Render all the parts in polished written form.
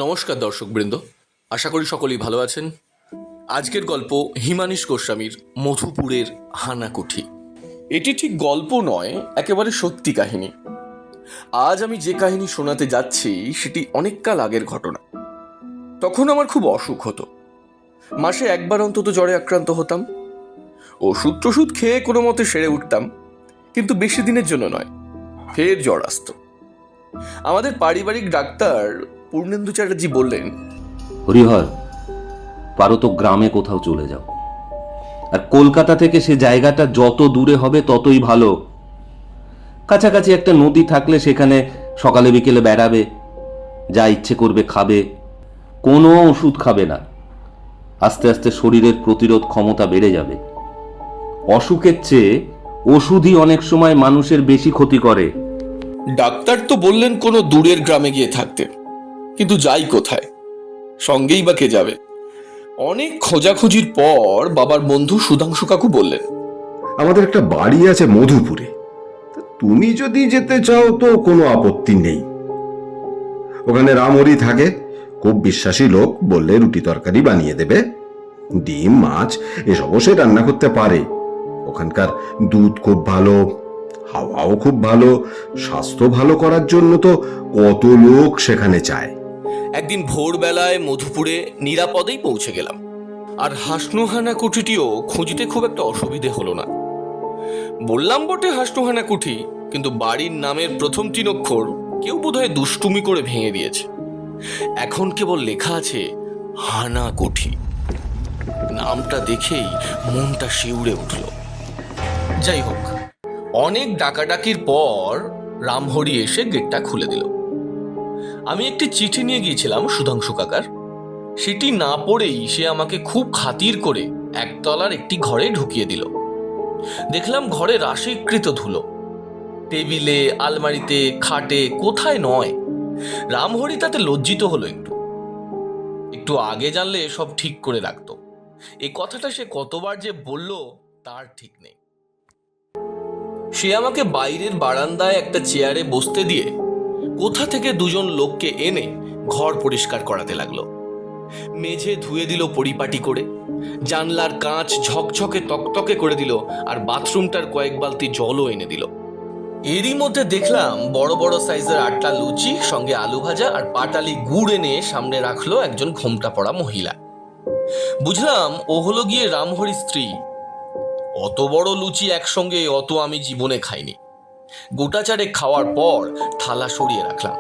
নমস্কার দর্শকবৃন্দ, আশা করি সকলেই ভালো আছেন। আজকের গল্প হিমানীশ গোস্বামীর মধুপুরের হানাকুঠি। এটি ঠিক গল্প নয়, একেবারে সত্যি কাহিনী। আজ আমি যে কাহিনী শোনাতে যাচ্ছি সেটি অনেককাল আগের ঘটনা। তখন আমার খুব অসুখ হতো, মাসে একবার অন্তত জ্বরে আক্রান্ত হতাম। ওষুধ টষুধ খেয়ে কোনো মতে সেরে উঠতাম, কিন্তু বেশি দিনের জন্য নয়, ফের জ্বর আসতো। আমাদের পারিবারিক ডাক্তার পূর্ণেন্দু চ্যাটার্জি বললেন, হরিহর, পারো তো গ্রামে কোথাও চলে যাও, আর কলকাতা থেকে সে জায়গাটা যত দূরে হবে ততই ভালো। কাছাকাছি একটা নদী থাকলে সেখানে সকালে বিকেলে বেড়াবে, যা ইচ্ছে করবে খাবে, কোনো ওষুধ খাবে না। আস্তে আস্তে শরীরের প্রতিরোধ ক্ষমতা বেড়ে যাবে। অসুখের চেয়ে ওষুধই অনেক সময় মানুষের বেশি ক্ষতি করে। ডাক্তার তো বললেন কোনো দূরের গ্রামে গিয়ে থাকতে, কিন্তু যাই কোথায়, সঙ্গেই বা কে যাবে? অনেক খোঁজাখুঁজির পর বাবার বন্ধু সুধাংশু কাকু বললেন, আমাদের একটা বাড়ি আছে মধুপুরে, তুমি যদি যেতে চাও তো কোনো আপত্তি নেই। ওখানে রামহরি থাকে, খুব বিশ্বাসী লোক, বললে রুটি তরকারি বানিয়ে দেবে। ডিম মাছ এসবও সে রান্না করতে পারে। ওখানকার দুধ খুব ভালো, হাওয়াও খুব ভালো, স্বাস্থ্য ভালো করার জন্য তো কত লোক সেখানে যায়। একদিন ভোরবেলায় মধুপুরে নিরাপদেই পৌঁছে গেলাম, আর হাসনুহানা কুঠিটিও খুঁজতে খুব একটা অসুবিধে হলো না। বললাম বটে হাসনুহানা কুঠি, কিন্তু বাড়ির নামের প্রথম 3 অক্ষর কেউ বোধহয় দুষ্টুমি করে ভেঙে দিয়েছে। এখন কেবল লেখা আছে হানা কুঠি। নামটা দেখেই মনটা শিউরে উঠল। যাই হোক, অনেক ডাকাডাকির পর রামহরি এসে গেটটা খুলে দিল। আমি একটি চিঠি নিয়ে গিয়েছিলাম সুধাংশু কাকার। সেটি না পড়েই সে আমাকে খুব খাতির করে একতলার একটি ঘরে ঢুকিয়ে দিল। দেখলাম ঘরে রাশিকৃত ধুলো, টেবিলে, আলমারিতে, খাটে, কোথায় নয়। রামহরি তাতে লজ্জিত হলো। একটু আগে জানলে সব ঠিক করে রাখতো। এই কথাটা সে কতবার যে বলল তার ঠিক নেই। সে আমাকে বাইরের বারান্দায় একটা চেয়ারে বসতে দিয়ে কোথা থেকে 2জন লোককে এনে ঘর পরিষ্কার করাতে লাগলো। মেঝে ধুয়ে দিল পরিপাটি করে, জানলার কাঁচ ঝকঝকে তকতকে করে দিল, আর বাথরুমটার কয়েক বালতি জলও এনে দিল। এরই মধ্যে দেখলাম বড় বড় সাইজের 8টা লুচি, সঙ্গে আলু ভাজা আর পাটালি গুড় এনে সামনে রাখলো একজন ঘোমটা পড়া মহিলা। বুঝলাম ও হলো গিয়ে রামহরির স্ত্রী। অত বড় লুচি একসঙ্গে অত আমি জীবনে খাইনি। গোটা চারেক খাওয়ার পর থালা সরিয়ে রাখলাম।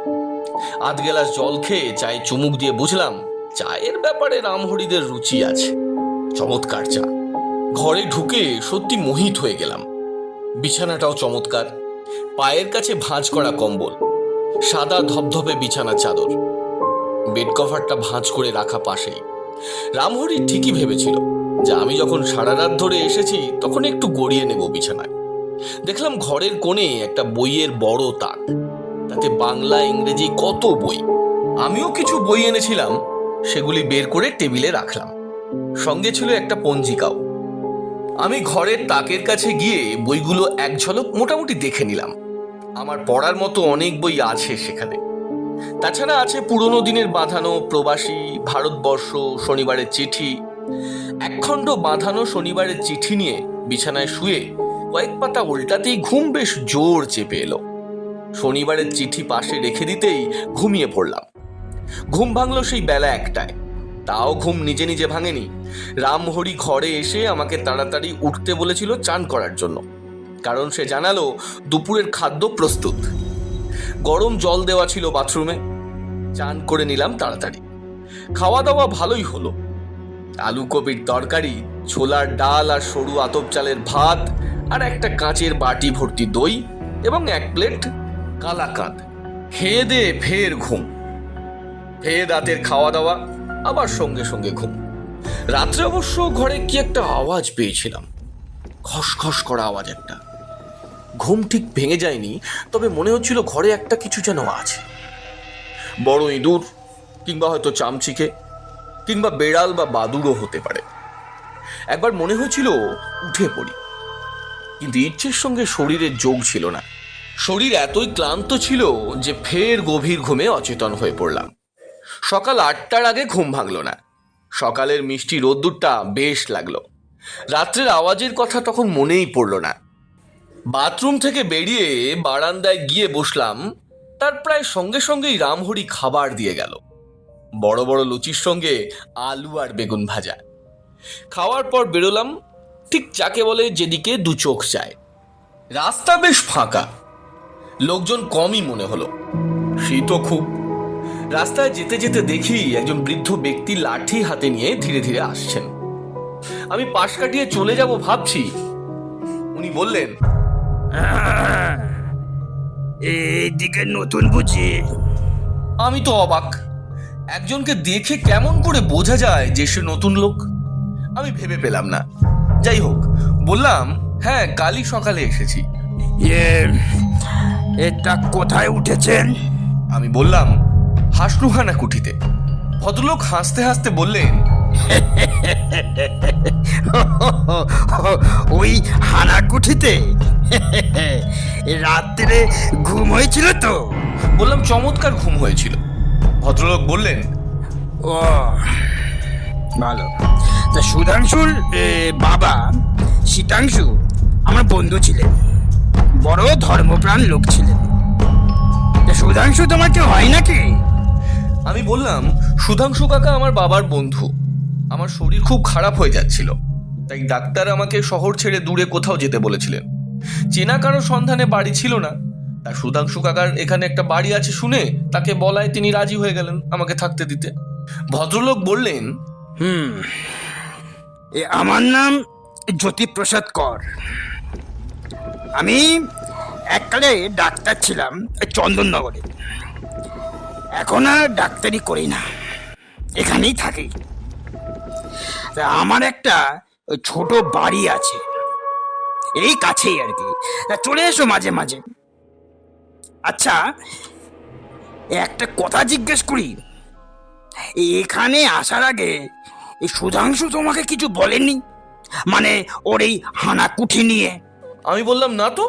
আধ গ্লাস জল খেয়ে চায়ে চুমুক দিয়ে বুঝলাম চায়ের ব্যাপারে রামহরিদের রুচি আছে। চমৎকার চা। ঘরে ঢুকে সত্যি মোহিত হয়ে গেলাম। বিছানাটাও চমৎকার, পায়ের কাছে ভাঁজ করা কম্বল, সাদা ধবধবে বিছানা চাদর, বেড কভারটা ভাঁজ করে রাখা পাশেই। রামহরি ঠিকই ভেবেছিল যে আমি যখন সারা রাত ধরে এসেছি তখন একটু গড়িয়ে নেব বিছানায়। দেখলাম ঘরের কোণে একটা বইয়ের বড় তাক, তাতে বাংলা ইংরেজি কত বই। আমিও কিছু বই এনেছিলাম, সেগুলি বের করে টেবিলে রাখলাম। সঙ্গে ছিল একটা পঞ্জিকাও। আমি ঘরের তাকের কাছে গিয়ে বইগুলো এক ঝলক মোটামুটি দেখে নিলাম। আমার পড়ার মতো অনেক বই আছে সেখানে। তাছাড়া আছে পুরনো দিনের বাঁধানো প্রবাসী, ভারতবর্ষ, শনিবারের চিঠি। একখণ্ড বাঁধানো শনিবারের চিঠি নিয়ে বিছানায় শুয়ে কয়েক পাতা উল্টাতেই ঘুম বেশ জোর চেপে এলো। শনিবারের চিঠি পাশে রেখে দিতেই ঘুমিয়ে পড়লাম। ঘুম ভাঙলো সেই বেলা 1টায়। তাও ঘুম নিজে নিজে ভাঙেনি। রামহরি ঘরে এসে আমাকে তাড়াতাড়ি উঠতে বলেছিল চান করার জন্য, কারণ সে জানালো দুপুরের খাদ্য প্রস্তুত। গরম জল দেওয়া ছিল বাথরুমে। চান করে নিলাম তাড়াতাড়ি। খাওয়া দাওয়া ভালোই হলো। আলু কপির তরকারি, ছোলার ডাল আর সরু আতপ চালের ভাত, আর একটা কাঁচের বাটি ভর্তি দই এবং 1 প্লেট কালাকাঁদ। খেয়ে দে ফের ঘুম, ফের রাতের খাওয়া দাওয়া, আবার সঙ্গে সঙ্গে ঘুম। রাত্রে অবশ্য ঘরে কি একটা আওয়াজ পেয়েছিলাম, খসখস করা আওয়াজ একটা। ঘুম ঠিক ভেঙে যায়নি, তবে মনে হচ্ছিল ঘরে একটা কিছু যেন আছে। বড় ইঁদুর, কিংবা হয়তো চামচিকে, কিংবা বেড়াল বা বাদুড়ও হতে পারে। একবার মনে হয়েছিল উঠে পড়ি, কিন্তু ইচ্ছের সঙ্গে শরীরের যোগ ছিল না। শরীর এতই ক্লান্ত ছিল যে ফের গভীর ঘুমে অচেতন হয়ে পড়লাম। সকাল 8টার আগে ঘুম ভাঙল না। সকালের মিষ্টি রোদ্দুরটা বেশ লাগলো। রাত্রের আওয়াজের কথা তখন মনেই পড়ল না। বাথরুম থেকে বেরিয়ে বারান্দায় গিয়ে বসলাম। তার প্রায় সঙ্গে সঙ্গেই রামহরি খাবার দিয়ে গেল। বড় বড় লুচির সঙ্গে আলু আর বেগুন ভাজা। খাওয়ার পর বেরোলাম, ঠিক যাকে বলে যেদিকে দু চোখ যায়। রাস্তা বেশ ফাঁকা, লোকজন কমই মনে হলো। শীতও খুব। রাস্তায় যেতে যেতে দেখি একজন বৃদ্ধ ব্যক্তি লাঠি হাতে নিয়ে ধীরে ধীরে আসছেন। আমি পাশ কাটিয়ে চলে যাব ভাবছি, উনি বললেন, এইদিকে নতুন বুঝি? আমি তো অবাক। একজনকে দেখে কেমন করে বোঝা যায় যে সে নতুন লোক? আমি ভেবে পেলাম না। যাই হোক, বললাম, হ্যাঁ, কালই সকালে এসেছি। এটা কোথায় উঠেছেন? আমি বললাম, হাসনুহানা কুঠিতে। ভদ্রলোক হাসতে হাসতে বললেন, ওই হানাকুঠিতে রাত্রে ঘুম হয়েছিল তো? বললাম, চমৎকার ঘুম হয়েছিল। ভদ্রলোক বললেন, ও ভালো। তা সুধাংশুর বাবা শীতাংশু আমার বন্ধু ছিলেন, বড় ধর্মপ্রাণ লোক ছিলেন। তা সুধাংশু তোমার কেউ হয় নাকি? আমি বললাম, সুধাংশু কাকা আমার বাবার বন্ধু। আমার শরীর খুব খারাপ হয়ে যাচ্ছিল, তাই ডাক্তার আমাকে শহর ছেড়ে দূরে কোথাও যেতে বলেছিলেন। চেনা কারো সন্ধানে বাড়ি ছিল না। তা সুধাংশু কাকার এখানে একটা বাড়ি আছে শুনে তাকে বলায় তিনি রাজি হয়ে গেলেন আমাকে থাকতে দিতে। ভদ্রলোক বললেন, আমার নাম জ্যোতিপ্রসাদ কর। আমি এককালে ডাক্তার ছিলাম চন্দননগরে। এখন আর ডাক্তারি করি না, এখানেই থাকি। তা আমার একটা ছোট বাড়ি আছে এই কাছেই আর কি। তা চলে এসো মাঝে মাঝে। আচ্ছা, একটা কথা জিজ্ঞেস করি, এখানে আসার আগে এই সুধাংশু তোমাকে কিছু বলেনি? মানে ওর এই হানাকুঠি নিয়ে? আমি বললাম, না তো,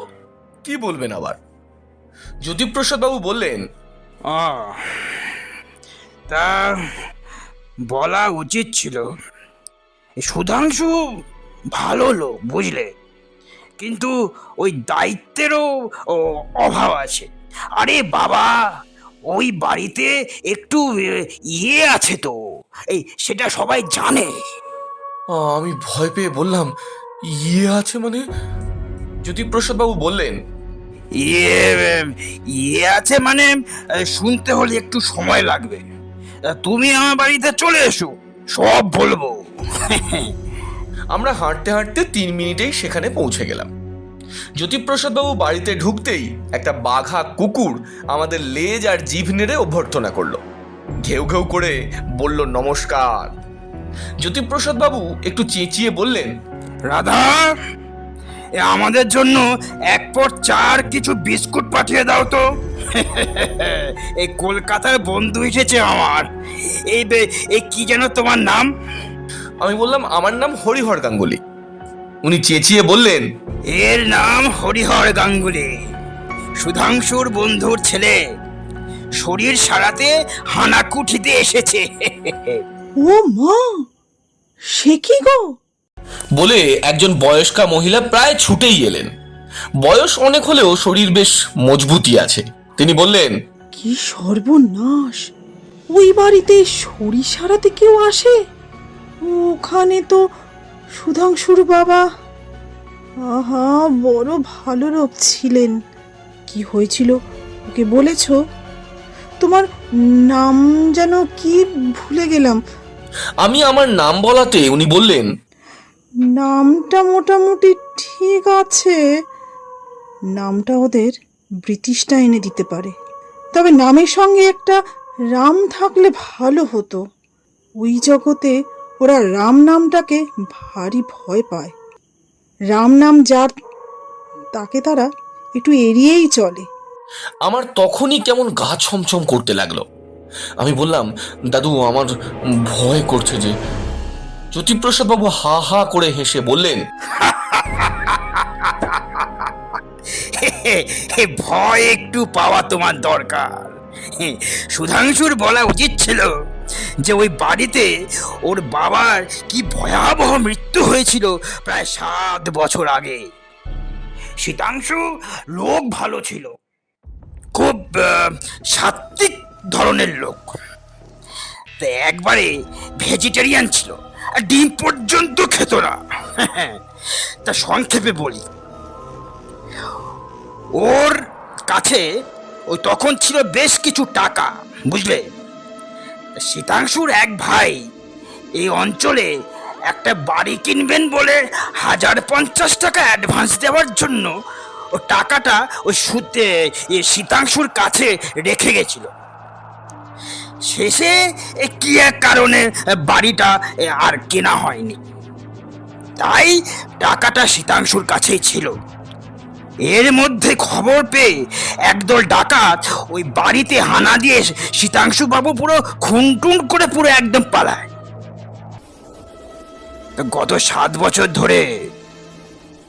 কি বলবেন আবার। জ্যোতিপ্রসাদ বাবু বললেন, তা বলা উচিত ছিল। সুধাংশু ভালো লোক বুঝলে, কিন্তু ওই দায়িত্বেরও অভাব আছে। আরে বাবা, ওই বাড়িতে একটু আছে তো, এই সেটা সবাই জানে। আমি ভয় পেয়ে বললাম, ইয়ে আছে মানে? জ্যোতিপ্রসাদ বাবু বললেন, ইয়ে আছে মানে শুনতে হলে একটু সময় লাগবে। তুমি আমার বাড়িতে চলে এসো, সব বলবো। আমরা হাঁটতে হাঁটতে 3 মিনিটেই সেখানে পৌঁছে গেলাম। জ্যোতিপ্রসাদ বাবু বাড়িতে ঢুকতেই একটা বাঘা কুকুর আমাদের লেজ আর জিভ নেড়ে অভ্যর্থনা করলো। ঘেউ ঘেউ করে বলল, নমস্কার। জ্যোতিপ্রসাদ বাবু একটু চেঁচিয়ে বললেন, রাধা, আমাদের জন্য 1 পট চার কিছু বিস্কুট পাঠিয়ে দাও তো। এই কলকাতার বন্ধু এসেছে আমার। এই কি যেন তোমার নাম? আমি বললাম, আমার নাম হরিহর গাঙ্গুলি। উনি চেঁচিয়ে বললেন, এর নাম হরিহর গাঙ্গুলি, সুধাংশুর বন্ধুর ছেলে। শরীর সারাতে হানাকুঠিতে এসেছে। ও মা, সে কি গো? বলে একজন বয়স্কা মহিলা প্রায় ছুটেই এলেন। বয়স অনেক হলেও শরীর বেশ মজবুতি আছে। তিনি বললেন, কি সর্বনাশ! ওই বাড়িতে শরীর সারাতে কেউ আসে? ওখানে তো সুধাংশুর বাবা, আহা, বড় ভালো লোক ছিলেন। কি হয়েছিল ওকে বলেছ? তোমার নাম যেন কি ভুলে গেলাম। আমি আমার নাম বলাতে উনি বললেন, নামটা মোটামুটি ঠিক আছে। নামটা ওদের ব্রিটিশটা এনে দিতে পারে, তবে নামের সঙ্গে একটা রাম থাকলে ভালো হতো। ওই জগতে ওরা রাম নামটাকে ভারী ভয় পায়। রাম নাম যার, তাকে তারা একটু এড়িয়েই চলে। আমার তখনই কেমন গা ছমছম করতে লাগলো। আমি বললাম, দাদু, আমার ভয় করছে যে। জ্যোতিপ্রসাদ বাবু হা হা করে হেসে বললেন, ভয় একটু পাওয়া তোমার দরকার। সুধাংশুর বলা উচিত ছিল যে ওই বাড়িতে ওর বাবার কি ভয়াবহ মৃত্যু হয়েছিল প্রায় 7 বছর আগে। শীতাংশু লোক ভালো ছিল, খুব সাত্ত্বিক ধরনের লোক। তা একবারে ভেজিটেরিয়ান ছিল, আর ডিম পর্যন্ত খেত না। তা সংক্ষেপে বলি, ওর কাছে ওই তখন ছিল বেশ কিছু টাকা, বুঝলে। শীতাংশুর এক ভাই এই অঞ্চলে একটা বাড়ি কিনবেন বলে 1050 টাকা অ্যাডভান্স দেওয়ার জন্য ও টাকাটা ওই সুতে শীতাংশুর কাছে রেখে গেছিল। শেষে কি এক কারণে বাড়িটা আর কেনা হয়নি, তাই টাকাটা শীতাংশুর কাছেই ছিল। এর মধ্যে খবর পেয়ে একদল ডাকাত ওই বাড়িতে হানা দিয়ে শীতাংশু বাবু পুরো খুনটুন করে পুরো একদম পালায়। গত 7 বছর ধরে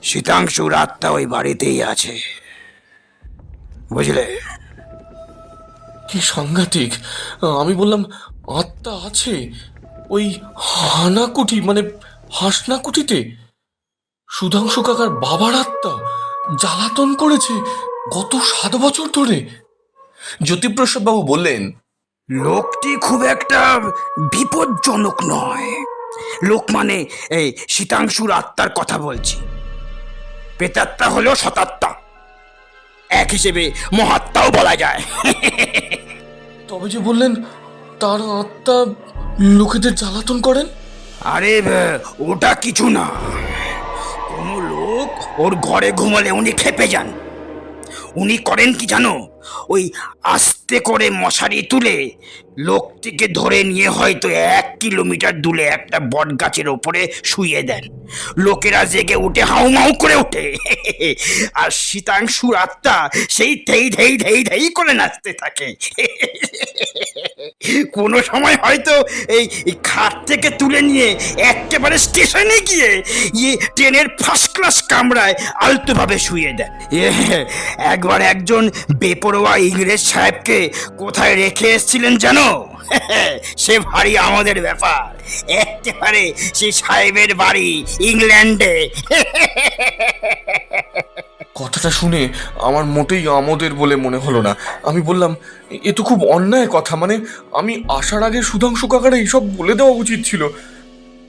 শীতাংশুর আত্মা ওই বাড়িতেই আছে, বুঝলে। কি সাংঘাতিক! আমি বললাম, আত্মা আছে ওই হানাকুঠি মানে হাসনাকুঠিতে? সুধাংশু কাকার বাবার আত্মা জ্বালাতন করেছে গত 7 বছর ধরে। জ্যোতিপ্রসাদ বাবু বললেন, লোকটি খুব একটা বিপজ্জনক নয়। লোক মানে এই শীতাংশুর আত্মার কথা বলছি। প্রেতাত্মা হলো সতাত্মা, এক হিসেবে মহাত্মাও বলা যায়। তবে যে বললেন তার আত্মা লোকেদের জ্বালাতন করেন? আরে ওটা কিছু না, কোন লোক ওর ঘরে ঘুমালে উনি খেপে যান। উনি করেন কি জানো, ওই আস্তে করে মশারি তুলে লোকটিকে ধরে নিয়ে হয়তো 1 কিলোমিটার দূরে একটা বট গাছের ওপরে শুইয়ে দেন। লোকেরা জেগে উঠে হাউমাউ করে ওঠে, আর শীতাংশুর আত্মা সেই ধেই ধেই ধেই ধেই করে নাচতে থাকে। কোনো সময় হয়তো এই খাট থেকে তুলে নিয়ে একেবারে স্টেশনে গিয়ে ট্রেনের ফার্স্ট ক্লাস কামরায় আলতোভাবে শুয়ে দেন। একবার একজন বেপরোয়া ইংরেজ সাহেবকে কোথায় রেখে এসেছিলেন জানো? সে ভারী আমাদের ব্যাপার, একেবারে সেই সাহেবের বাড়ি ইংল্যান্ডে। কথাটা শুনে আমার মোটেই আমোদের বলে মনে হলো না। আমি বললাম, এ তো খুব অন্যায় কথা, মানে আমি আসার আগে সুধাংশু কাকারা এইসব বলে দেওয়া উচিত ছিল।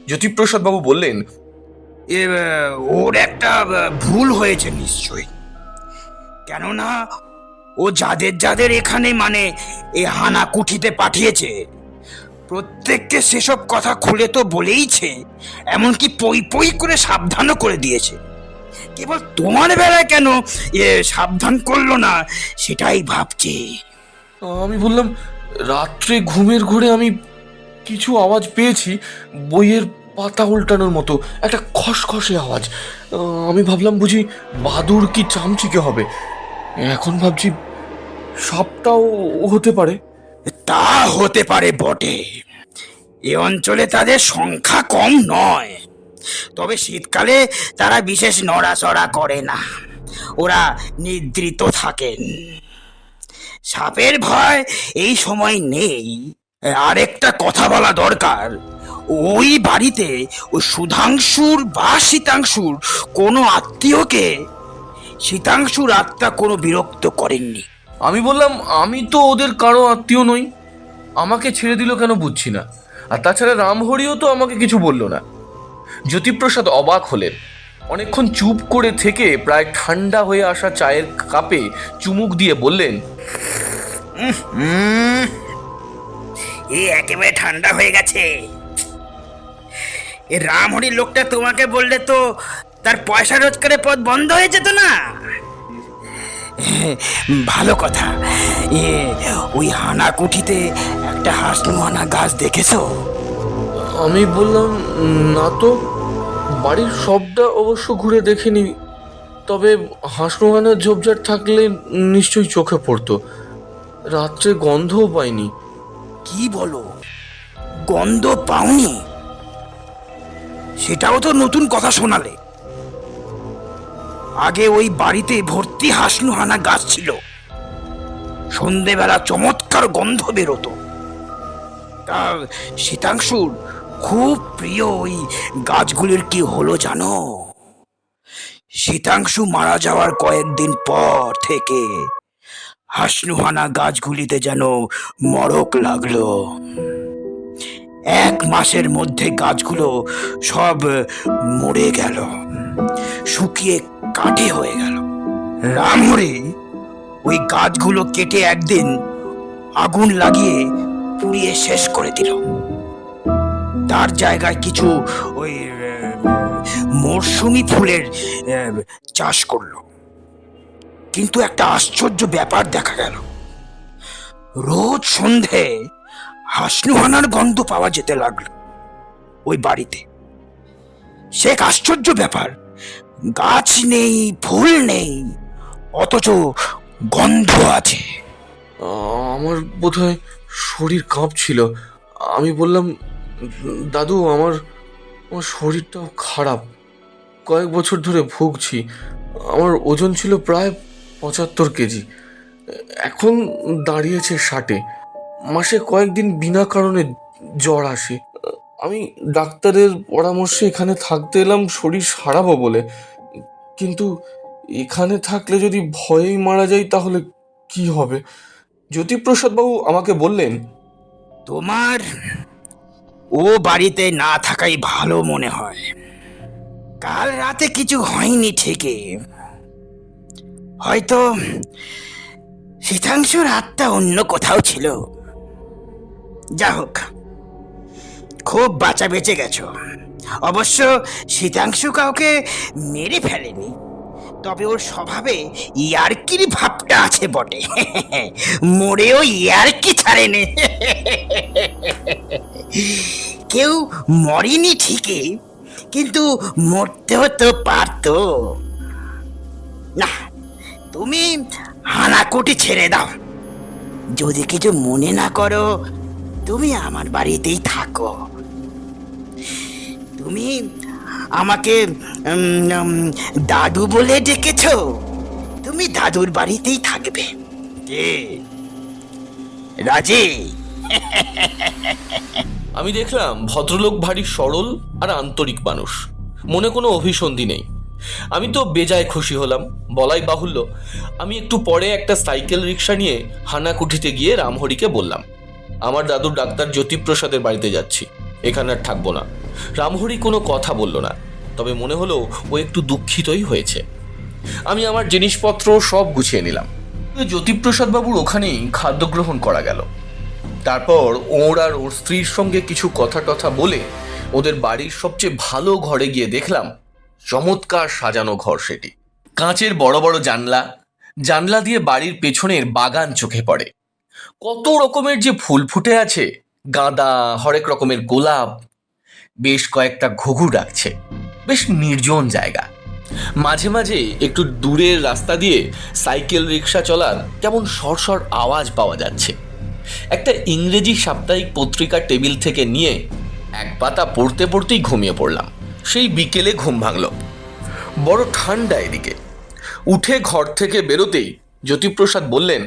জ্যোতিপ্রসাদ বাবু বললেন, ওর একটা ভুল হয়েছে নিশ্চয়ই, কেননা ও যাদের যাদের এখানে মানে এই হানাকুঠিতে পাঠিয়েছে প্রত্যেককে সেসব কথা খুলে তো বলেইছে, এমনকি পই পই করে সাবধানও করে দিয়েছে। কেবল তোমার বেলায় কেন সাবধান করলো না সেটাই ভাবছি। আমি বললাম, রাত্রে ঘুমের ঘোরে আমি কিছু আওয়াজ পেয়েছি, বইয়ের পাতা উল্টানোর মতো একটা খসখসে আওয়াজ। আমি ভাবলাম বুঝি বাদুড় কি চামচিকে হবে। এখন ভাবছি সাপটাও হতে পারে। তা হতে পারে বটে, এ অঞ্চলে তাদের সংখ্যা কম নয়। তবে শীতকালে তারা বিশেষ নড়াচড়া করে না, ওরা নিদ্রিত থাকেন। সাপের ভয় এই সময় নেই। আরেকটা কথা বলা দরকার, ওই বাড়িতে ওই সুধাংশুর বা শীতাংশুর কোনো আত্মীয়কে শীতাংশুর আত্মা কোনো বিরক্ত করেননি। আমি বললাম, আমি তো ওদের কারো আত্মীয় নই, আমাকে ছেড়ে দিল কেন বুঝছি না। আর তাছাড়া রামহরিও তো আমাকে কিছু বলল না। জ্যোতিপ্রসাদ অবাক হলেন। অনেকক্ষণ চুপ করে থেকে প্রায় ঠান্ডা হয়ে আসা চায়ের কাপে চুমুক দিয়ে বললেন, এ একেবারে ঠান্ডা হয়ে গেছে। এ রামহরির লোকটা তোমাকে বললে তো তার পয়সা রোজগারের পথ বন্ধ হয়ে যেত না। ভালো কথা। ওই হানাকুঠিতে একটা হাসনুহানা গাছ দেখেছো? আমি বললাম, না তো, বাড়ির সবটা অবশ্য ঘুরে দেখিনি, তবে হাঁসনোহানার ঝোপঝাড় থাকলে নিশ্চয়ই চোখে পড়তো। রাত্রে গন্ধও পাইনি। কি বলো, গন্ধ পাওনি? সেটাও তো নতুন কথা শোনালে। আগে ওই বাড়িতে ভর্তি হাসনুহানা গাছ ছিল। সন্ধেবেলা চমৎকার চমৎকার গন্ধ বেরোতো। তা শীতাংশুর খুব প্রিয় ওই গাছগুলির কি হলো জানো? শীতাংশু মারা যাওয়ার কয়েকদিন পর থেকে হাসনুহানা গাছগুলিতে যেন মড়ক লাগলো। 1 মাসের মধ্যে গাছগুলো সব মরে গেল, শুকিয়ে কাঠে হয়ে গেল। রামহরি ওই গাছগুলো কেটে একদিন আগুন লাগিয়ে পুড়িয়ে শেষ করে দিল। তার জায়গায় কিছু ওই মরশুমি ফুলের চাষ করলো। কিন্তু একটা আশ্চর্য ব্যাপার দেখা গেল, রোজ সন্ধে হাসনুহানার গন্ধ পাওয়া যেতে লাগলো ওই বাড়িতে। সে এক আশ্চর্য ব্যাপার, গাছ নেই, ফুল নেই, অথচ গন্ধ আছে। আমার বোধহয় শরীর কাঁপছিল। আমি বললাম, দাদু আমার শরীরটাও খারাপ, কয়েক বছর ধরে ভুগছি। আমার ওজন ছিল প্রায় 75 কেজি, এখন দাঁড়িয়েছে 60। মাসে কয়েকদিন বিনা কারণে জ্বর আসে। আমি ডাক্তারের পরামর্শে এখানে থাকতে এলাম শরীর সারাবো বলে, কিন্তু এখানে থাকলে যদি ভয়েই মারা যাই তাহলে কি হবে? জ্যোতিপ্রসাদ বাবু আমাকে বললেন, তোমার ও বাড়িতে না থাকাই ভালো মনে হয়। কাল রাতে কিছু হয়নি ঠিকই, হয়তো শীতাংশুর আত্মা অন্য কোথাও ছিল। যা হোক, খুব বাঁচা বেঁচে গেছো। অবশ্য শীতাংশু কাউকে মেরে ফেলেনি, তবে ওর স্বভাবে ইয়ার্কির ভাবটা আছে বটে। মরেও ইয়ার্কি ছাড়েনি। কেউ মরেনি ঠিকই, কিন্তু মরতেও তো পারতো না। তুমি হানাকুটি ছেড়ে দাও। যদি কিছু মনে না করো, তুমি আমার বাড়িতেই থাকো। তুমি আমাকে দাদু বলে ডেকেছো, তুমি দাদুর বাড়িতেই থাকবে। কে রাজি? আমি দেখলাম ভদ্রলোক ভারী সরল আর আন্তরিক মানুষ, মনে কোনো অভিসন্ধি নেই। আমি তো বেজায় খুশি হলাম। বলাই বাহুল্য, আমি একটু পরে একটা সাইকেল রিক্সা নিয়ে হানাকুঠিতে গিয়ে রামহরিকে বললাম, আমার দাদুর ডাক্তার জ্যোতিপ্রসাদের বাড়িতে যাচ্ছি, এখানে আর থাকবো না। রামহরি কোনো কথা বলল না, তবে মনে হলো ও একটু দুঃখিতই হয়েছে। আমি আমার জিনিসপত্র সব গুছিয়ে নিলাম। জ্যোতিপ্রসাদ বাবুর ওখানেই খাদ্য গ্রহণ করা গেল। তারপর ওর আর ওর স্ত্রীর সঙ্গে কিছু কথা টথা বলে ওদের বাড়ির সবচেয়ে ভালো ঘরে গিয়ে দেখলাম চমৎকার সাজানো ঘর। সেটি কাঁচের বড় বড় জানলা, জানলা দিয়ে বাড়ির পেছনের বাগান চোখে পড়ে। কত রকমের যে ফুল ফুটে আছে, গাঁদা, হরেক রকমের গোলাপ, বেশ কয়েকটা ঘুঘু ডাকছে। বেশ নির্জন জায়গা। মাঝে মাঝে একটু দূরের রাস্তা দিয়ে সাইকেল রিক্সা চলার কেমন সরসর আওয়াজ পাওয়া যাচ্ছে। একটা ইংরেজি সাপ্তাহিক পত্রিকা টেবিল থেকে নিয়ে এক পাতা পড়তে পড়তেই ঘুমিয়ে পড়লাম। সেই বিকেলে ঘুম ভাঙল। বড় ঠান্ডা এদিকে। উঠে ঘর থেকে বেরোতেই জ্যোতিপ্রসাদ বললেন,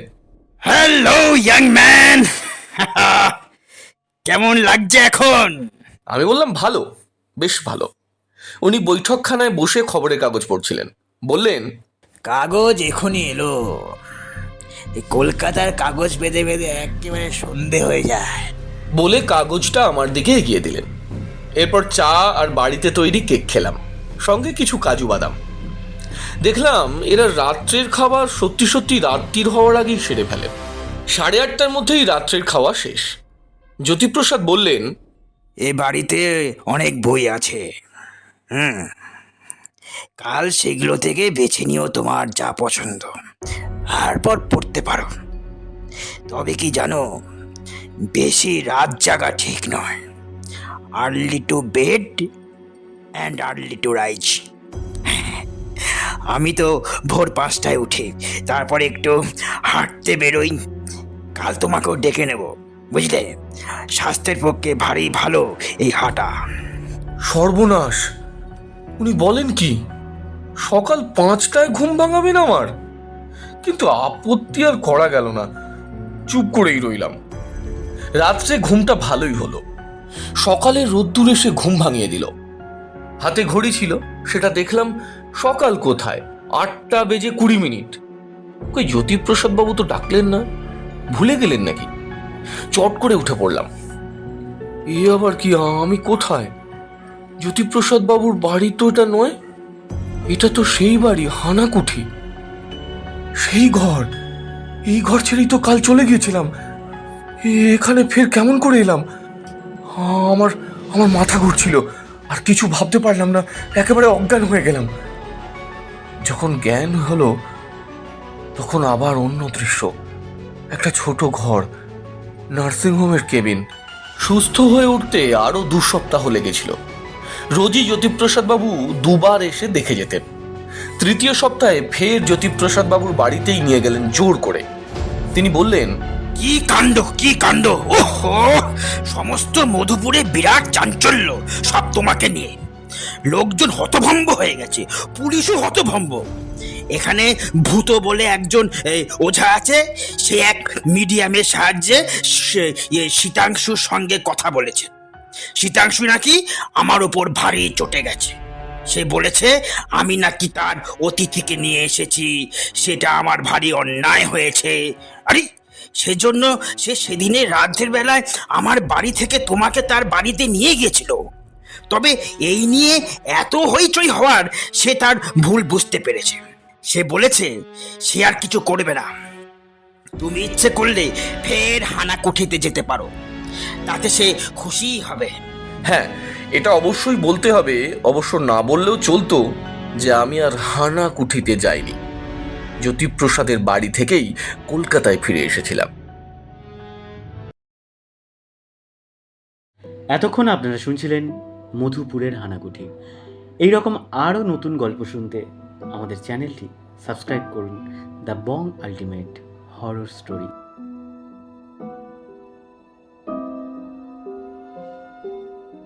হ্যালো ইয়াং ম্যান, কেমন লাগছে এখন? আমি বললাম, ভালো, বেশ ভালো। উনি বৈঠকখানায় বসে খবরের কাগজ পড়ছিলেন। বললেন, কাগজ এখনই এলো। এই কলকাতার কাগজ বেঁধে বেঁধে একেবারে সন্ধে হয়ে যায়। বলে কাগজটা আমার দিকে এগিয়ে দিলেন। এরপর চা আর বাড়িতে তৈরি কেক খেলাম, সঙ্গে কিছু কাজু বাদাম। দেখলাম এরা রাত্রের খাবার সত্যি সত্যি রাত্রির হওয়ার আগেই সেরে ফেলে। 8:30টার মধ্যেই রাত্রের খাওয়া শেষ। জ্যোতিপ্রসাদ বললেন, এ বাড়িতে অনেক বই আছে, কাল সেগুলো থেকে বেছে নিও তোমার যা পছন্দ, তারপর পড়তে পারো। তবে কি জানো, বেশি রাত জাগা ঠিক নয়। Early to bed and early to rise. আমি তো ভোর 5টায় উঠি, তারপরে একটু হাঁটতে বেরোই। কাল তোমাকেও ডেকে নেব, বুঝলে? স্বাস্থ্যের পক্ষে ভারী ভালো এই হাঁটা। সর্বনাশ! উনি বলেন কি, সকাল 5টায় ঘুম ভাঙাবেন আমার? কিন্তু আপত্তি আর করা গেল না। চুপ করেই রইলাম। রাত্রে ঘুমটা ভালোই হলো। সকালে রোদ্দুর এসে ঘুম ভাঙিয়ে দিল। হাতে ঘড়ি ছিল, সেটা দেখলাম সকাল কোথায়, 8:20। কই জ্যোতিপ্রসাদ বাবু তো ডাকলেন না, ভুলে গেলেন নাকি? চট করে উঠে পড়লাম। এ আবার কি, আমি কোথায়? জ্যোতিপ্রসাদ বাবুর বাড়ি তো এটা নয়, এটা তো সেই বাড়ি, হানাকুঠি। সেই ঘর, এই ঘর ছেড়েই তো কাল চলে গিয়েছিলাম। এখানে ফের কেমন করে এলাম? আমার আমার মাথা ঘুরছিল, আর কিছু ভাবতে পারলাম না, একেবারে অজ্ঞান হয়ে গেলাম। যখন জ্ঞান হলো তখন আবার অন্য দৃশ্য। একটা ছোট ঘর, নার্সিংহোমের কেবিন। সুস্থ হয়ে উঠতে আরো 2 সপ্তাহ লেগেছিল। রোজই জ্যোতিপ্রসাদ বাবু 2 বার এসে দেখে যেতেন। 3য় সপ্তাহে ফের জ্যোতিপ্রসাদ বাবুর বাড়িতেই নিয়ে গেলেন জোর করে। তিনি বললেন, কি কাণ্ড, কি কাণ্ড! ওহো, সমস্ত মধুপুরে বিরাট চাঞ্চল্য, সব তোমাকে নিয়ে। লোকজন হতভম্ব হয়ে গেছে, পুলিশও হতভম্ব। এখানে ভূত বলে একজন ওঝা আছে, সে এক মিডিয়ামের সাহায্যে শীতাংশুর সঙ্গে কথা বলেছে। শীতাংশু নাকি আমার ওপর ভারী চটে গেছে। সে বলেছে আমি নাকি তার অতিথিকে নিয়ে এসেছি, সেটা আমার ভারী অন্যায় হয়েছে। আরে সেজন্য সে সেদিনের রাতের বেলায় আমার বাড়ি থেকে তোমাকে তার বাড়িতে নিয়ে গিয়েছিল। তবে এই নিয়ে এত হইচই হওয়ার সে তার ভুল বুঝতে পেরেছে। সে বলেছে সে আর কিছু করবে না। তুমি ইচ্ছে করলে ফের হানাকুঠিতে যেতে পারো, তাতে সে খুশিই হবে। হ্যাঁ, এটা অবশ্যই বলতে হবে, অবশ্য না বললেও চলতো, যে আমি আর হানাকুঠিতে যাইনি। জ্যোতিপ্রসাদের বাড়ি থেকেই কলকাতায় ফিরে এসেছিলাম। এতক্ষণ আপনারা শুনছিলেন মধুপুরের হানাকুঠি। এই রকম আরও নতুন গল্প শুনতে আমাদের চ্যানেলটি সাবস্ক্রাইব করুন, the Bong ultimate horror story.